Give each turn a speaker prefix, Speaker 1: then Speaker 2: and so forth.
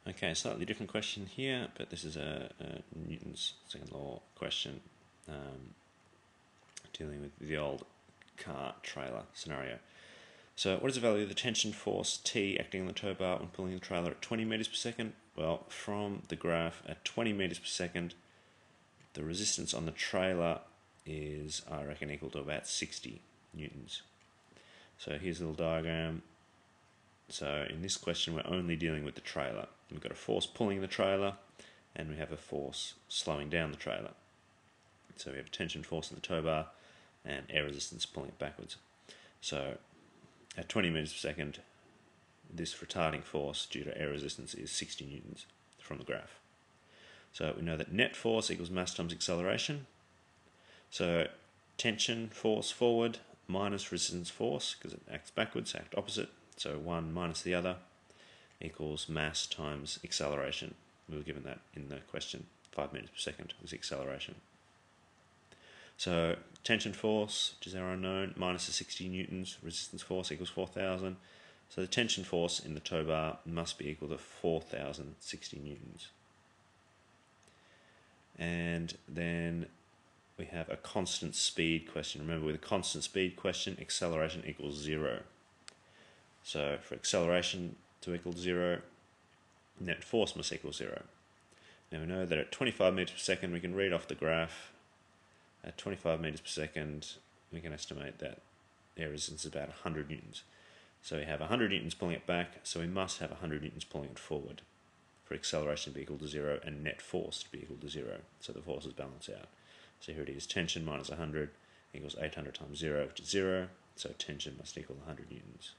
Speaker 1: Okay, slightly different question here, but this is a Newton's second law question dealing with the old car trailer scenario. So what is the value of the tension force T acting on the tow bar when pulling the trailer at 20 meters per second? Well, from the graph, at 20 meters per second, the resistance on the trailer is, I reckon, equal to about 60 newtons. So here's a little diagram. So in this question, we're only dealing with the trailer. We've got a force pulling the trailer, and we have a force slowing down the trailer. So we have a tension force in the tow bar and air resistance pulling it backwards. So at 20 meters per second, this retarding force due to air resistance is 60 newtons from the graph. So we know that net force equals mass times acceleration. So tension force forward minus resistance force, because it acts backwards, act opposite. So one minus the other equals mass times acceleration. We were given that in the question. 5 meters per second was the acceleration. So tension force, which is our unknown, minus the 60 newtons, resistance force equals 4,000. So the tension force in the tow bar must be equal to 4,060 newtons. And then we have a constant speed question. Remember, with a constant speed question, acceleration equals 0. So for acceleration to equal 0, net force must equal 0. Now we know that at 25 meters per second, we can read off the graph. At 25 meters per second, we can estimate that air resistance is about 100 newtons. So we have 100 newtons pulling it back, so we must have 100 newtons pulling it forward for acceleration to be equal to 0 and net force to be equal to 0. So the forces balance out. So here it is, tension minus 100 equals 800 times 0, which is 0. So tension must equal 100 newtons.